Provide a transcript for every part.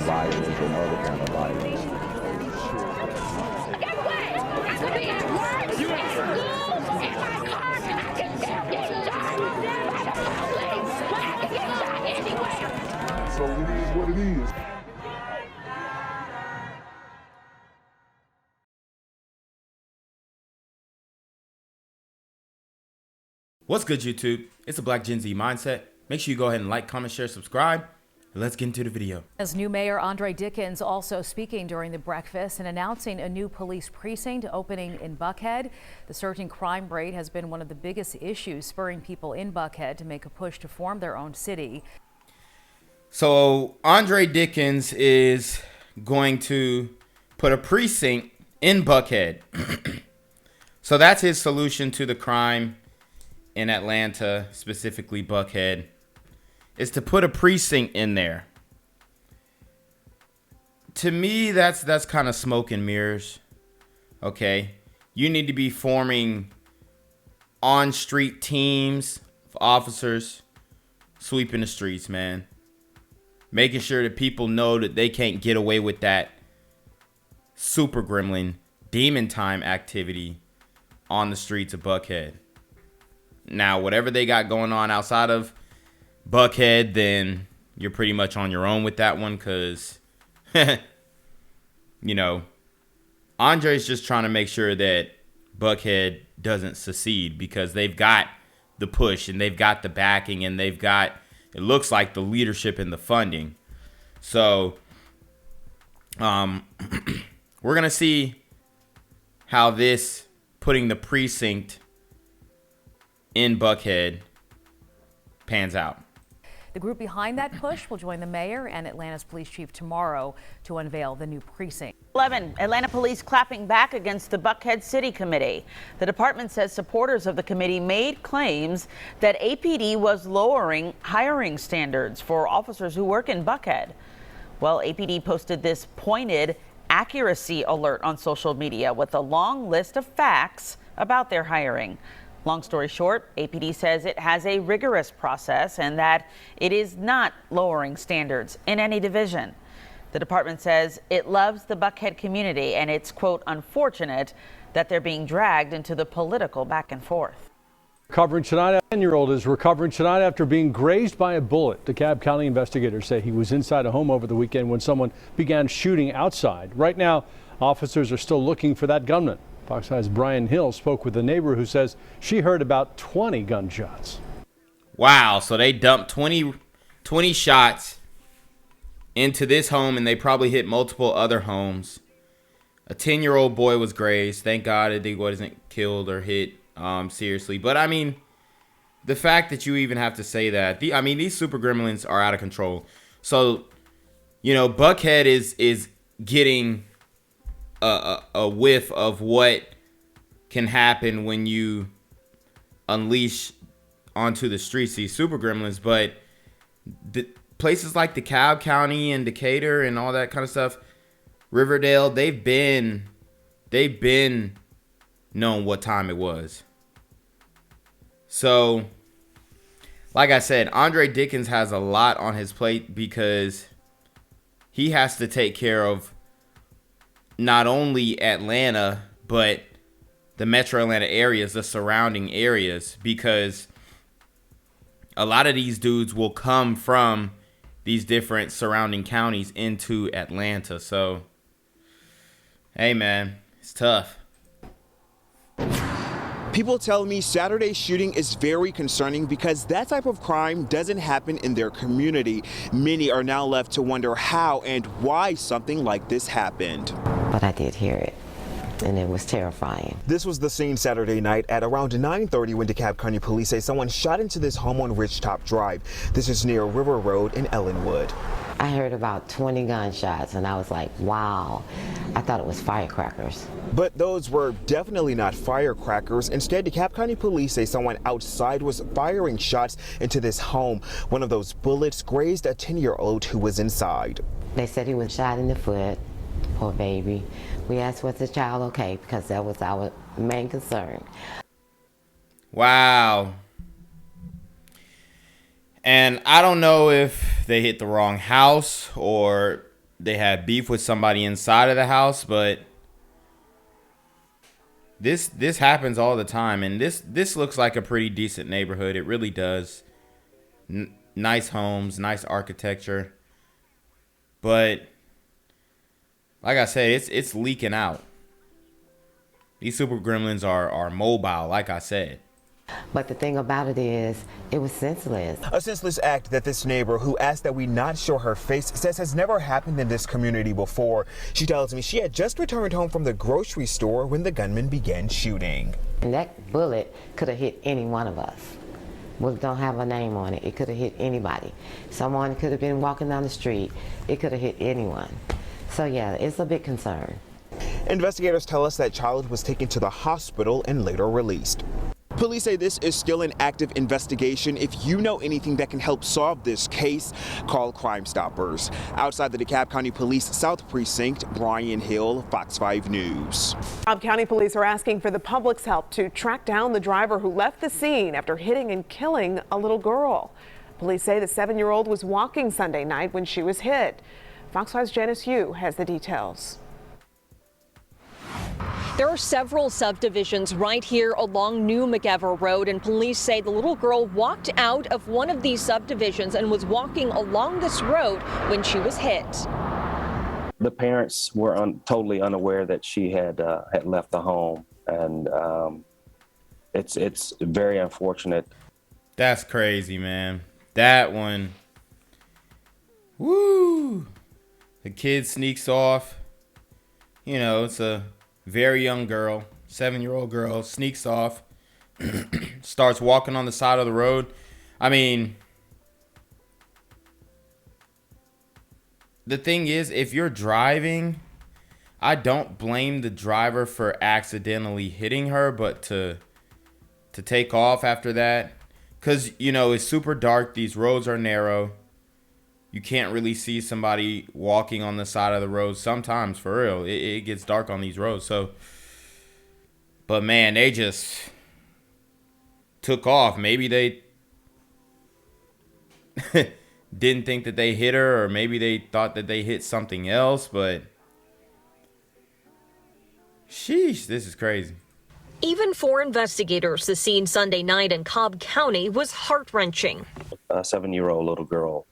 violence and other kind of violence. Get away! I could be at work, in school, in my car. I can still get shot by the police. But I can get shot anywhere. So it is what it is. What's good, YouTube? It's a Black Gen Z Mindset. Make sure you go ahead and like, comment, share, subscribe. And let's get into the video. As new Mayor Andre Dickens also speaking during the breakfast and announcing a new police precinct opening in Buckhead. The surging crime rate has been one of the biggest issues, spurring people in Buckhead to make a push to form their own city. So Andre Dickens is going to put a precinct in Buckhead. So that's his solution to the crime in Atlanta, specifically Buckhead, is to put a precinct in there. To me, that's kind of smoke and mirrors. Okay, you need to be forming on-street teams of officers sweeping the streets, man. Making sure that people know that they can't get away with that super gremlin demon time activity on the streets of Buckhead. Now, whatever they got going on outside of Buckhead, then you're pretty much on your own with that one, because, you know, Andre's just trying to make sure that Buckhead doesn't secede, because they've got the push and they've got the backing and they've got, it looks like, the leadership and the funding. So, we're going to see how this putting the precinct in Buckhead pans out. The group behind that push will join the mayor and Atlanta's police chief tomorrow to unveil the new precinct. 11. Atlanta police clapping back against the Buckhead City Committee. The department says supporters of the committee made claims that APD was lowering hiring standards for officers who work in Buckhead. Well, APD posted this pointed accuracy alert on social media with a long list of facts about their hiring. Long story short, APD says it has a rigorous process and that it is not lowering standards in any division. The department says it loves the Buckhead community and it's, quote, unfortunate that they're being dragged into the political back and forth. Recovering tonight, a 10-year-old is recovering tonight after being grazed by a bullet. DeKalb County investigators say he was inside a home over the weekend when someone began shooting outside. Right now, officers are still looking for that gunman. Fox 5's Brian Hill spoke with a neighbor who says she heard about 20 gunshots. Wow, so they dumped 20 shots into this home, and they probably hit multiple other homes. A 10-year-old boy was grazed. Thank God that he wasn't killed or hit seriously. But, I mean, the fact that you even have to say that, these super gremlins are out of control. So, you know, Buckhead is getting a whiff of what can happen when you unleash onto the streets these super gremlins. But the places like DeKalb County and Decatur and all that kind of stuff, Riverdale, they've been known what time it was. So, like I said, Andre Dickens has a lot on his plate, because he has to take care of not only Atlanta, but the metro Atlanta areas, the surrounding areas, because a lot of these dudes will come from these different surrounding counties into Atlanta. So, hey man, it's tough. People tell me Saturday's shooting is very concerning because that type of crime doesn't happen in their community. Many are now left to wonder how and why something like this happened. But I did hear it, and it was terrifying. This was the scene Saturday night at around 9:30 when DeKalb County police say someone shot into this home on Ridgetop Drive. This is near River Road in Ellenwood. I heard about 20 gunshots, and I was like, wow. I thought it was firecrackers. But those were definitely not firecrackers. Instead, DeKalb County police say someone outside was firing shots into this home. One of those bullets grazed a 10-year-old who was inside. They said he was shot in the foot. Poor baby. We asked, was the child okay? Because that was our main concern. Wow. And I don't know if they hit the wrong house or they had beef with somebody inside of the house, but this happens all the time, and this looks like a pretty decent neighborhood. It really does. Nice homes, nice architecture, but like I said, it's leaking out. These super gremlins are mobile, like I said. But the thing about it is, it was senseless. A senseless act that this neighbor, who asked that we not show her face, says has never happened in this community before. She tells me she had just returned home from the grocery store when the gunman began shooting. And that bullet could have hit any one of us. We don't have a name on it. It could have hit anybody. Someone could have been walking down the street. It could have hit anyone. So yeah, it's a big concern. Investigators tell us that child was taken to the hospital and later released. Police say this is still an active investigation. If you know anything that can help solve this case, call Crime Stoppers. Outside the DeKalb County Police South Precinct, Brian Hill, Fox 5 News. DeKalb County police are asking for the public's help to track down the driver who left the scene after hitting and killing a little girl. Police say the 7-year-old was walking Sunday night when she was hit. Fox 5's Janice Yu has the details. There are several subdivisions right here along New McEver Road, and police say the little girl walked out of one of these subdivisions and was walking along this road when she was hit. The parents were totally unaware that she had left the home, and it's very unfortunate. That's crazy, man. That one. Woo! The kid sneaks off. You know, it's a very young girl, 7-year-old girl, sneaks off, starts walking on the side of the road. I mean, the thing is, if you're driving, I don't blame the driver for accidentally hitting her, but to take off after that, because, you know, it's super dark. These roads are narrow. You can't really see somebody walking on the side of the road sometimes, for real. It gets dark on these roads. So, but man, they just took off. Maybe they didn't think that they hit her, or maybe they thought that they hit something else, but sheesh, this is crazy. Even for investigators, the scene Sunday night in Cobb County was heart-wrenching. A 7-year-old little girl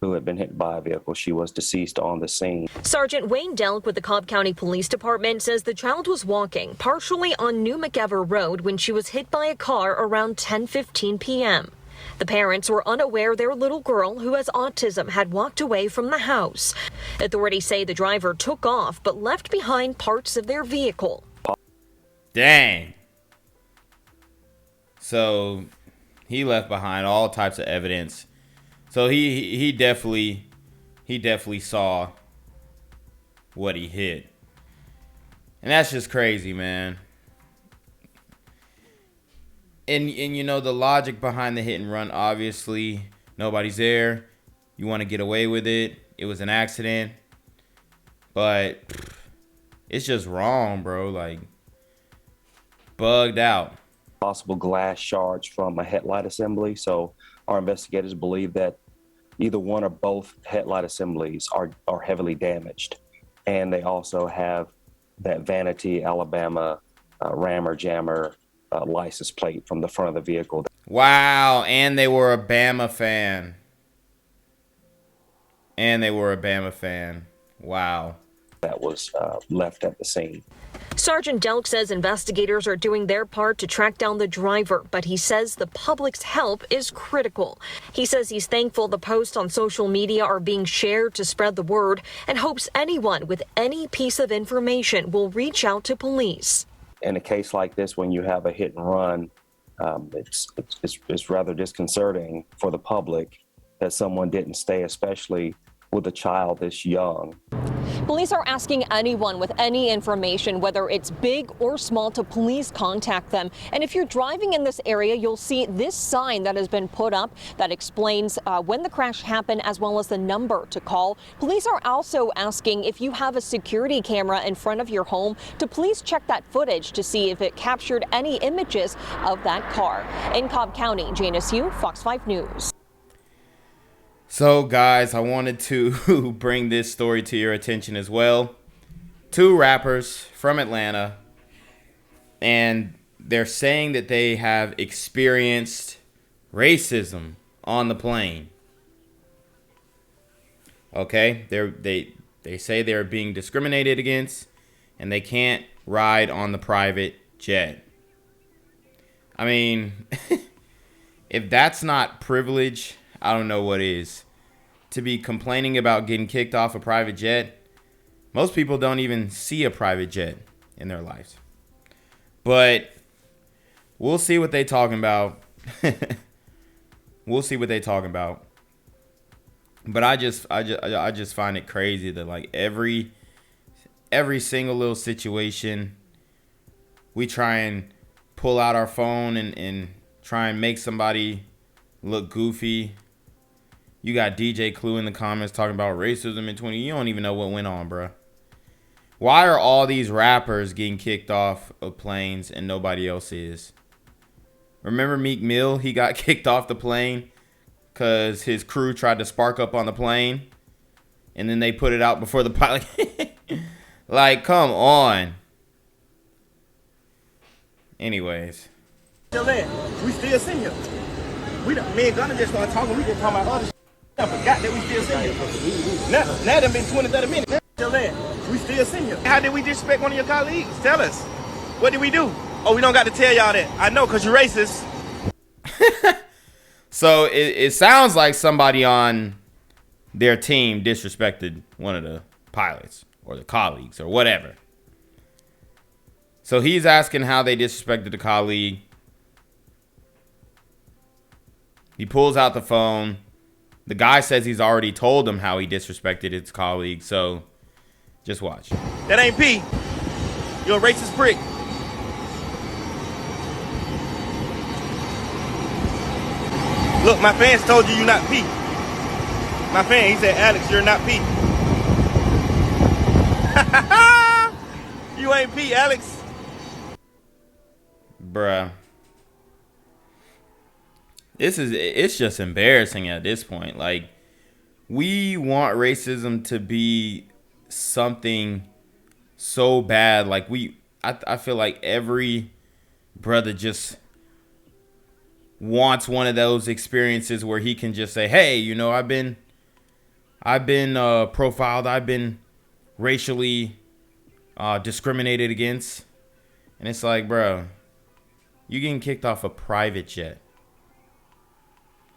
who had been hit by a vehicle. She was deceased on the scene. Sergeant Wayne Delk with the Cobb County Police Department says the child was walking partially on New McEver Road when she was hit by a car around 10:15 p.m. The parents were unaware their little girl, who has autism, had walked away from the house. Authorities say the driver took off but left behind parts of their vehicle. Dang. So he left behind all types of evidence. So he definitely saw what he hit. And that's just crazy, man. And you know, the logic behind the hit and run, obviously, nobody's there. You want to get away with it. It was an accident. But it's just wrong, bro. Like, bugged out. Possible glass shards from a headlight assembly. So our investigators believe that either one or both headlight assemblies are heavily damaged. And they also have that Vanity, Alabama Rammer Jammer license plate from the front of the vehicle. Wow, and they were a Bama fan. Wow. That was left at the scene. Sergeant Delk says investigators are doing their part to track down the driver, but he says the public's help is critical. He says he's thankful the posts on social media are being shared to spread the word and hopes anyone with any piece of information will reach out to police. In a case like this, when you have a hit and run, it's rather disconcerting for the public that someone didn't stay, especially with a child this young. Police are asking anyone with any information, whether it's big or small, to please contact them. And if you're driving in this area, you'll see this sign that has been put up that explains when the crash happened, as well as the number to call. Police are also asking if you have a security camera in front of your home to please check that footage to see if it captured any images of that car. In Cobb County, Janice Yu, Fox 5 News. So, guys, I wanted to bring this story to your attention as well. 2 rappers from Atlanta, and they're saying that they have experienced racism on the plane. Okay, they say they're being discriminated against, and they can't ride on the private jet. I mean, if that's not privilege, I don't know what is. To be complaining about getting kicked off a private jet. Most people don't even see a private jet in their lives. But we'll see what they talking about. We'll see what they talking about. But I just find it crazy that like every single little situation, we try and pull out our phone and try and make somebody look goofy. You got DJ Clue in the comments talking about racism in 20. You don't even know what went on, bro. Why are all these rappers getting kicked off of planes and nobody else is? Remember Meek Mill? He got kicked off the plane because his crew tried to spark up on the plane. And then they put it out before the pilot. Like, come on. Anyways. We still senior. Me and Gunna just started talking. We just talking about other shit. I forgot that we still senior. Now done been 20, 30 minutes. We still senior. How did we disrespect one of your colleagues? Tell us. What did we do? Oh, we don't got to tell y'all that. I know, because you're racist. So it sounds like somebody on their team disrespected one of the pilots or the colleagues or whatever. So he's asking how they disrespected the colleague. He pulls out the phone. The guy says he's already told him how he disrespected his colleague. So just watch. That ain't P. You're a racist prick. Look, my fans told you you're not P. My fan, he said, Alex, you're not P. You ain't P, Alex. Bruh. It's just embarrassing at this point. Like, we want racism to be something so bad. Like, I feel like every brother just wants one of those experiences where he can just say, hey, you know, I've been profiled. I've been racially discriminated against. And it's like, bro, you getting kicked off a private jet.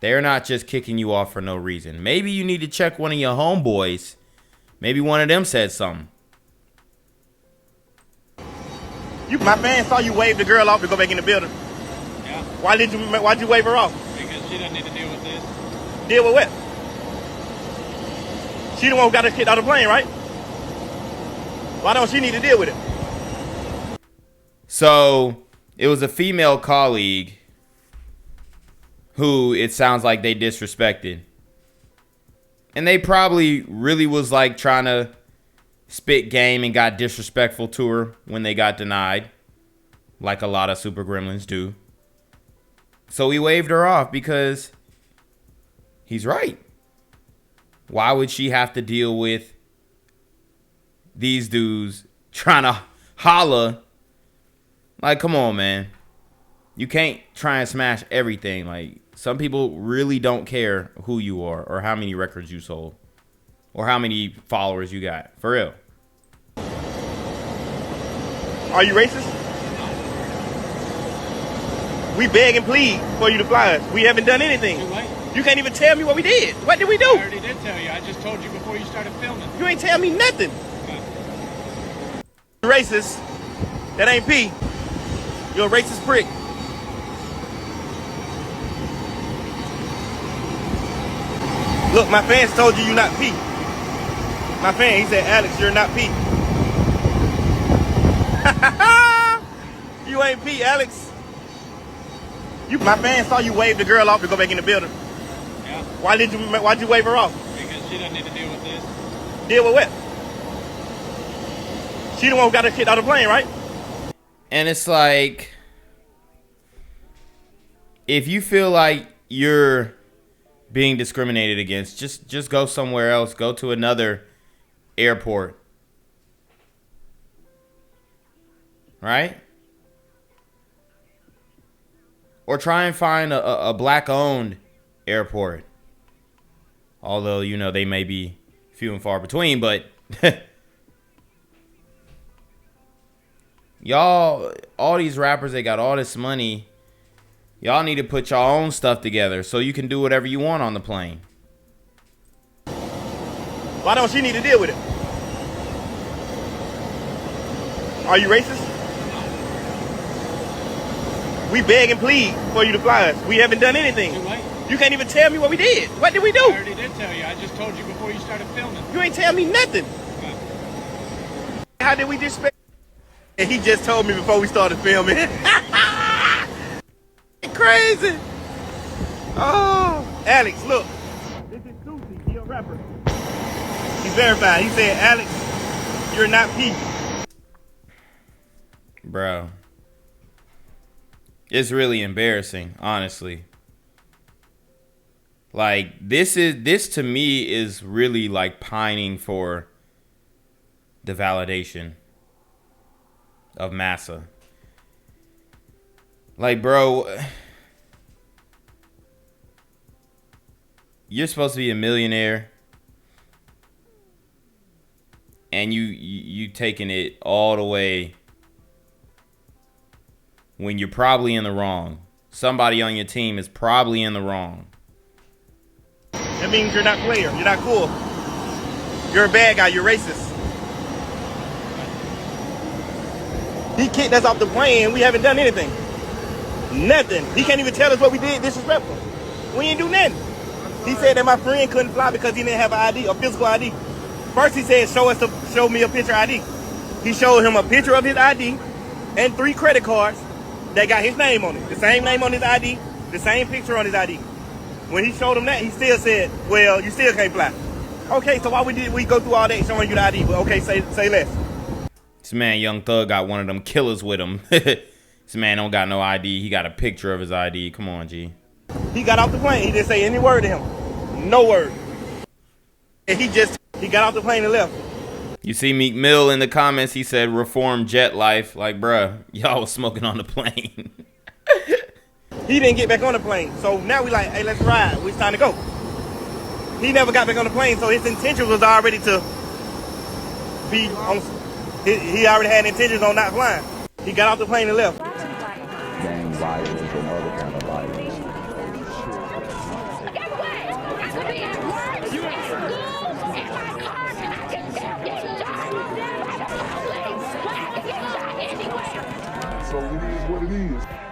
They're not just kicking you off for no reason. Maybe you need to check one of your homeboys. Maybe one of them said something. My fan saw you wave the girl off to go back in the building. Yeah. Why'd you wave her off? Because she doesn't need to deal with this. Deal with what? She the one who got us kicked out of the plane, right? Why don't she need to deal with it? So it was a female colleague who it sounds like they disrespected. And they probably really was like trying to spit game and got disrespectful to her when they got denied. Like a lot of super gremlins do. So he waved her off because he's right. Why would she have to deal with these dudes trying to holla? Like, come on, man. You can't try and smash everything. Like, some people really don't care who you are or how many records you sold or how many followers you got. For real. Are you racist? We beg and plead for you to fly us. We haven't done anything. Too late. You can't even tell me what we did. What did we do? I already did tell you. I just told you before you started filming. You ain't tell me nothing. You're racist. That ain't P. You're a racist prick. Look, my fans told you you're not P. My fan, he said, Alex, you're not P. You ain't P, Alex. My fans saw you wave the girl off to go back in the building. Yeah. Why'd you wave her off? Because she doesn't need to deal with this. Deal with what? She the one who got us kicked out of the plane, right? And it's like, if you feel like you're being discriminated against. Just go somewhere else. Go to another airport. Right? Or try and find a black-owned airport. Although, you know, they may be few and far between, but y'all, all these rappers, they got all this money. Y'all need to put your own stuff together so you can do whatever you want on the plane. Why don't she need to deal with it? Are you racist? We beg and plead for you to fly us. We haven't done anything. Too late. You can't even tell me what we did. What did we do? I already did tell you. I just told you before you started filming. You ain't tell me nothing. How did we disrespect? And he just told me before we started filming. Crazy. Oh, Alex, look. This is Susie. He a rapper. He's verified. He said, Alex, you're not P. Bro. It's really embarrassing, honestly. Like, this to me is really like pining for the validation of massa. Like, bro, you're supposed to be a millionaire, and you taking it all the way when you're probably in the wrong. Somebody on your team is probably in the wrong. That means you're not player. You're not cool. You're a bad guy. You're racist. He kicked us off the plane. We haven't done anything. Nothing. He can't even tell us what we did disrespectful. We ain't do nothing. He said that my friend couldn't fly because he didn't have an ID, a physical ID. First he said, show me a picture ID. He showed him a picture of his ID and 3 credit cards that got his name on it. The same name on his ID, the same picture on his ID. When he showed him that, he still said, well, you still can't fly. Okay, so why did we go through all that showing you the ID? Well, okay, say less. This man, Young Thug, got one of them killers with him. This man don't got no ID. He got a picture of his ID. Come on, G. He got off the plane. He didn't say any word to him. No word. And he got off the plane and left. You see Meek Mill in the comments, he said, reform jet life. Like, bruh, y'all was smoking on the plane. He didn't get back on the plane. So now we like, hey, let's ride. It's time to go. He never got back on the plane, so his intention was already to be on. He already had intentions on not flying. He got off the plane and left. Gang violence and other kind of violence. Guess what? I could be at work, at school, in my car. I can still get shot by the police. I can get shot anywhere. So it is what it is.